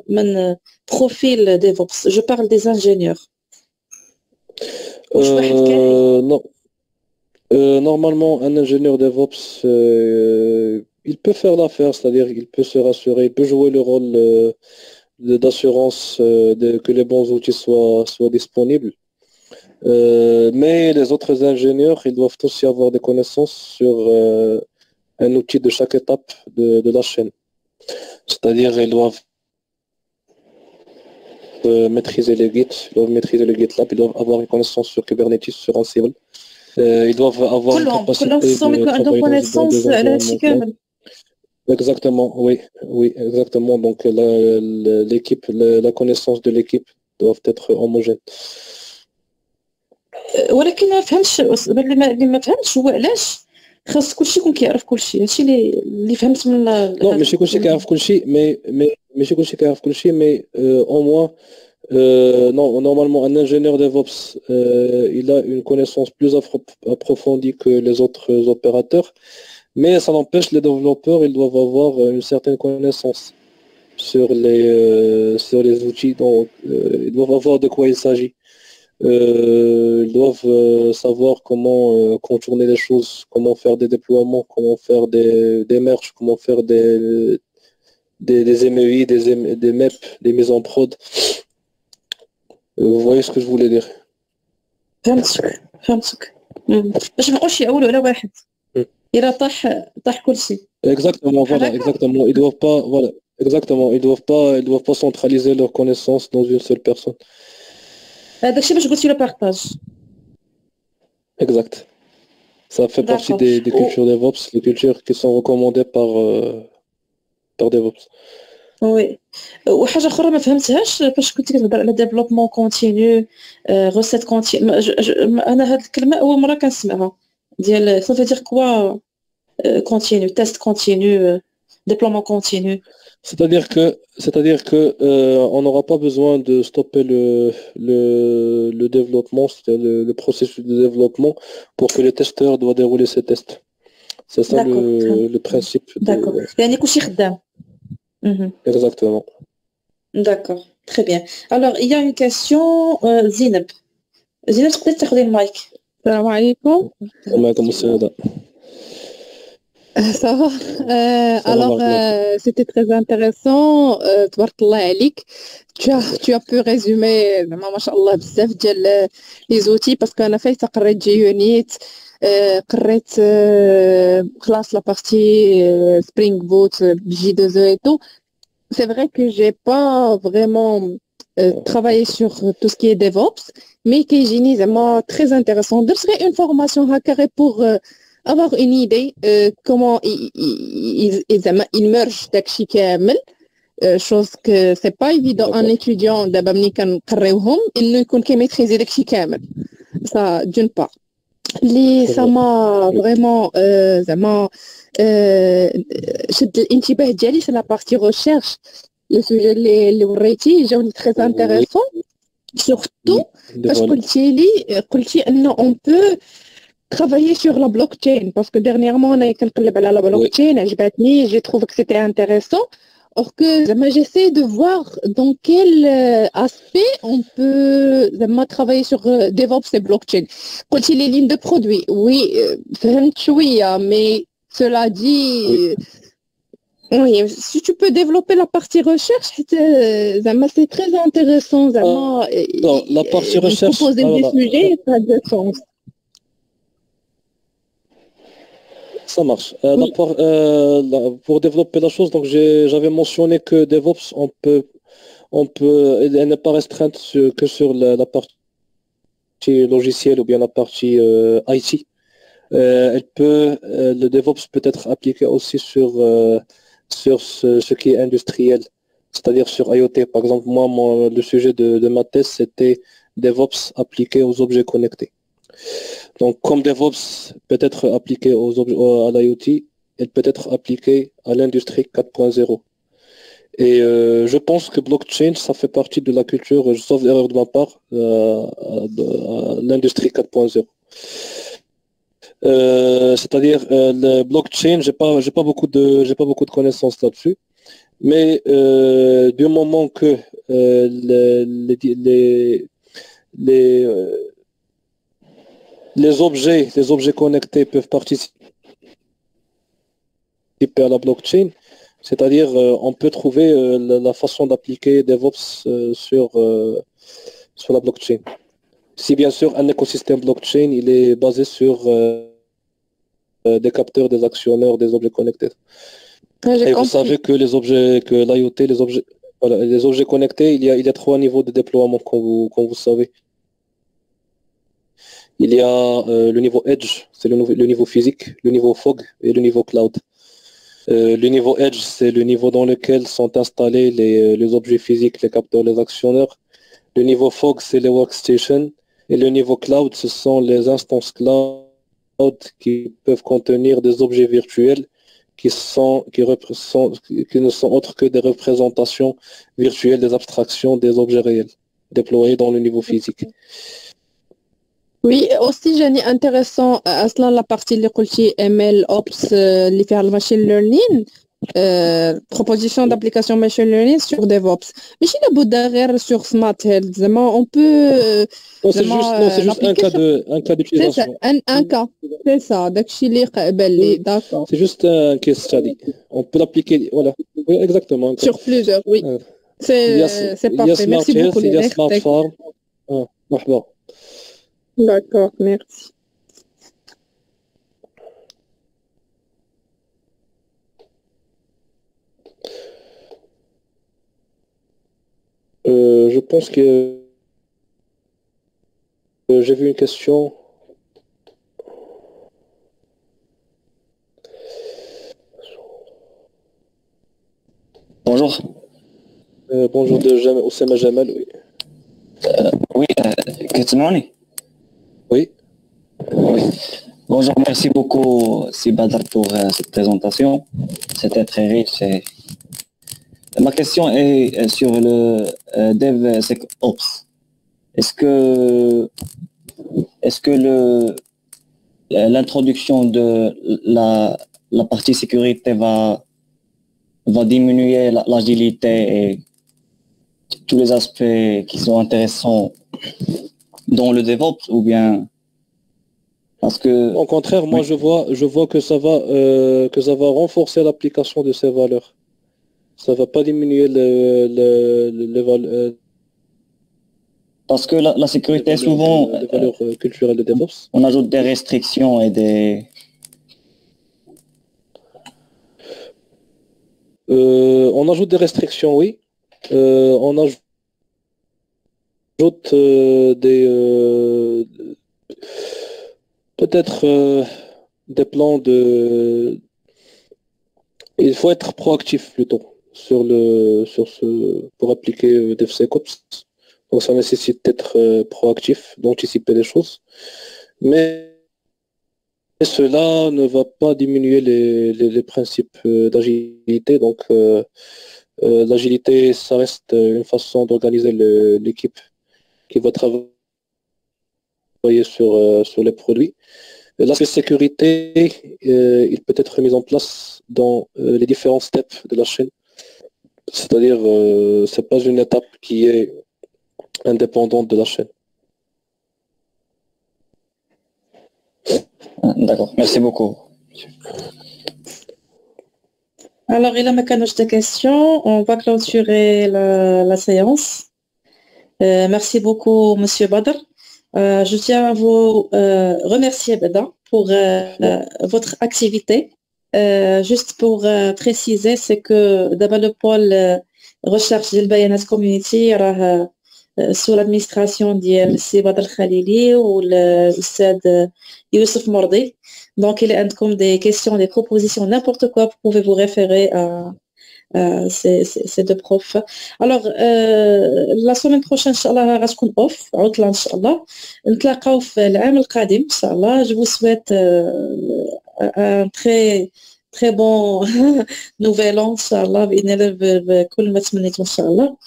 من بروفيل DevOps. Je parle des ingénieurs. Non. Normalement, un ingénieur DevOps, il peut faire l'affaire, c'est-à-dire il peut se rassurer, il peut jouer le rôle d'assurance que les bons outils soient disponibles. Mais les autres ingénieurs, ils doivent aussi avoir des connaissances sur un outil de chaque étape de la chaîne. C'est-à-dire ils doivent maîtriser les Git, ils doivent maîtriser le GitLab, ils doivent avoir une connaissance sur Kubernetes, sur Ansible. Ils doivent avoir une capacité de travailler dans des environnements. Exactement, oui, exactement. Donc l'équipe, la connaissance de l'équipe doivent être homogènes. ولكن ما فهمتش اللي ما فهمتش هو علاش خاص كلشي يكون كيعرف كلشي. هادشي اللي فهمت من نو ماشي كلشي كيعرف كلشي ماشي كلشي كيعرف كلشي مي au moins normalement un ingénieur DevOps il a une connaissance plus approfondie que les autres opérateurs, mais ça n'empêche les développeurs ils doivent avoir une certaine connaissance sur les outils, donc ils doivent avoir de quoi il s'agit. Ils doivent savoir comment contourner les choses, comment faire des déploiements, comment faire des merges, comment faire des MEI, des MEP, des mises en prod. Vous voyez ce que je voulais dire. فهمتك باش ما نبقاوش يعولوا على واحد الا طاح كلشي. Exactement, voilà, exactement. Ils doivent pas, voilà, exactement. Ils doivent pas centraliser leurs connaissances dans une seule personne. داكشي باش قلتي لو بارطاج. Exact. Ça fait partie des cultures DevOps, les cultures qui sont recommandées par DevOps. وي وحاجه اخرى ما فهمتهاش فاش كنتي كتهضر على ديفلوبمون كونتينيو غوسيت كونتينيو. انا هاد الكلمه اول مره كنسمعها ديال ça veut dire quoi continu, test continu, déploiement continu. C'est-à-dire que on n'aura pas besoin de stopper le développement, c'est-à-dire le processus de développement pour que les testeurs doivent dérouler ces tests. C'est ça le principe. D'accord. يعني كلشي خدام. Exactement. D'accord. Très bien. Alors, il y a une question Zineb. Zineb, تقدر تاخذي المايك. السلام عليكم. وعليكم السلام. Ça va. Ça va, Alors, Marc. c'était très intéressant. تبارك الله عليك. Tu as pu résumer, ما شاء الله بزاف ديال les outils parce qu'أنا فايتة قريت جي يونيت قريت خلاص la partie Spring Boot J2E et tout. C'est vrai que j'ai pas vraiment travaillé sur tout ce qui est DevOps, mais que j'ai vraiment très intéressant. Ce serait une formation hacker pour avoir une idée comment ils mergent داكشي كامل. Chose que c'est pas évident un D'accord. étudiant d'abord ملي كنقريوهم انه يكون كيميتريزي داكشي كامل. Ça d'une part. C'est Ça vrai. m'a Oui. vraiment زعما شد الانتباه ديالي في la partie recherche. Le sujet اللي وريتي جاوني très Oui, intéressant. Surtout, oui, parce que dévoilé. on peut travailler sur la blockchain. Parce que dernièrement, on a كنقلب على la Oui. blockchain, عجبتني, j'ai trouvé que c'était intéressant. Or que j'essaie de voir dans quel aspect on peut travailler sur DevOps et blockchain. Quand il est ligne de produits, oui, فهمت شوية, mais cela dit, Oui. oui, si tu peux développer la partie recherche, c'est très intéressant. Alors, la partie recherche, Proposer des sujets, ça a du sens. ça marche. Oui, Pour développer la chose, donc j'avais mentionné que DevOps, elle n'est pas restreinte que sur la partie logicielle ou bien la partie IT. Le DevOps peut être appliqué aussi sur ce qui est industriel, c'est-à-dire sur IoT. Par exemple, moi, le sujet de ma thèse, c'était DevOps appliqué aux objets connectés. Donc, comme DevOps peut être appliqué à l'IoT, elle peut être appliquée à l'industrie 4.0. Et je pense que blockchain, ça fait partie de la culture, sauf erreur de ma part, de l'industrie 4.0. C'est-à-dire le blockchain, j'ai pas beaucoup de connaissances là-dessus, mais du moment que les, euh, les objets connectés peuvent participer à la blockchain, c'est-à-dire on peut trouver la façon d'appliquer DevOps sur la blockchain. Si bien sûr un écosystème blockchain, il est basé sur des capteurs, des actionneurs, des objets connectés. j'ai Et vous compris. savez que que l'IoT, voilà, les objets connectés, il y a trois niveaux de déploiement, comme vous savez. Il y a le niveau Edge, c'est le niveau physique, le niveau Fog et le niveau Cloud. Le niveau Edge, c'est le niveau dans lequel sont installés les objets physiques, les capteurs, les actionneurs. Le niveau Fog, c'est les workstations. Et le niveau Cloud, ce sont les instances cloud qui peuvent contenir des objets virtuels qui ne sont autres que des représentations virtuelles, des abstractions des objets réels déployés dans le niveau physique. Oui, aussi, j'ai intéressant أصلا la partie اللي قلتي ML Ops اللي فيها الماشين learning proposition d'application machine learning sur DevOps. ماشي لابد غير sur Smart Health زعما on peut Non, c'est زعما juste l'appliquer sur un cas c'est ça d'utilisation. un cas c'est ça داكشي اللي قبل لي d'accord C'est juste un case study. On peut l'appliquer, voilà. Oui, exactement. sur plusieurs oui Euh, c'est il y a parfait Smart merci beaucoup Health, il y a Lénère. Smart Farm. Ah, مرحبا. D'accord merci. Je pense que j'ai vu une question. Bonjour. Bonjour de Oussama Jamal. Oui. Oui, كتسمعوني؟ Oui. Oui. Bonjour, merci beaucoup Sibadar pour cette présentation. C'était très riche. Ma question est sur le DevSecOps. Est-ce que l'introduction de la partie sécurité va diminuer l'agilité et tous les aspects qui sont intéressants dans le DevOps ou bien Parce que, Au contraire, moi, oui, je vois que ça va renforcer l'application de ces valeurs. Ça va pas diminuer parce que la sécurité, souvent, les valeurs culturelles de DevOps. on ajoute des restrictions et des... On ajoute des restrictions, oui. On ajoute peut-être des plans de. Il faut être proactif plutôt pour appliquer DevSecOps. Donc ça nécessite d'être proactif, d'anticiper les choses. Mais cela ne va pas diminuer les principes d'agilité. Donc l'agilité, ça reste une façon d'organiser l'équipe qui va travailler sur les produits. L'aspect sécurité, il peut être mis en place dans les différents steps de la chaîne. C'est-à-dire, c'est pas une étape qui est indépendante de la chaîne. D'accord, merci beaucoup. Alors, il y a de questions. On va clôturer la séance. Merci beaucoup, Monsieur Badr. Je tiens à vous remercier, Beda, pour votre activité. Juste pour préciser, c'est que d'abord le pôle recherche de Bayanat Community sous l'administration de C. Badr Khalili ou le stade Youssef Mordi. Donc, il y a comme des questions, des propositions, n'importe quoi, vous pouvez vous référer à ces deux profs. Alors, la semaine prochaine, Inch'Allah, غتكون off, عطلة إن شاء الله. نتلاقاو في العام القادم إن شاء الله. Je vous souhaite un très bon nouvel an إن شاء الله بإذن الله بكل ما تمنيتوا إن شاء الله.